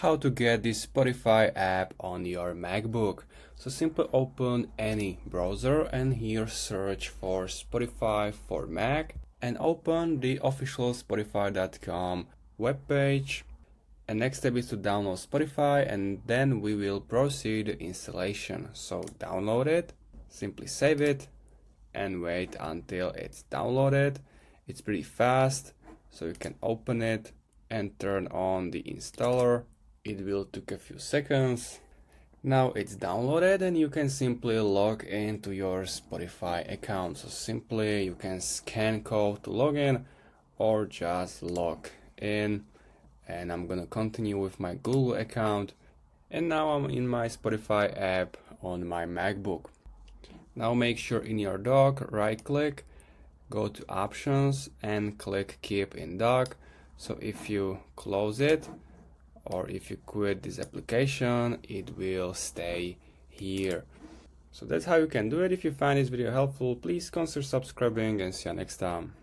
how to get this Spotify app on your MacBook. So simply open any browser and here search for Spotify for Mac and open the official Spotify.com webpage. And next step is to download Spotify and then we will proceed the installation. So download it, simply save it and wait until it's downloaded. It's pretty fast, so you can open it and turn on the installer. It will take a few seconds. Now it's downloaded and you can simply log into your Spotify account. So simply you can scan code to log in or just log in. And I'm gonna continue with my Google account. And now I'm in my Spotify app on my MacBook. Now make sure in your dock, right click, go to options and click keep in dock. So if you close it or if you quit this application, it will stay here. So that's how you can do it. If you find this video helpful, please consider subscribing and see you next time.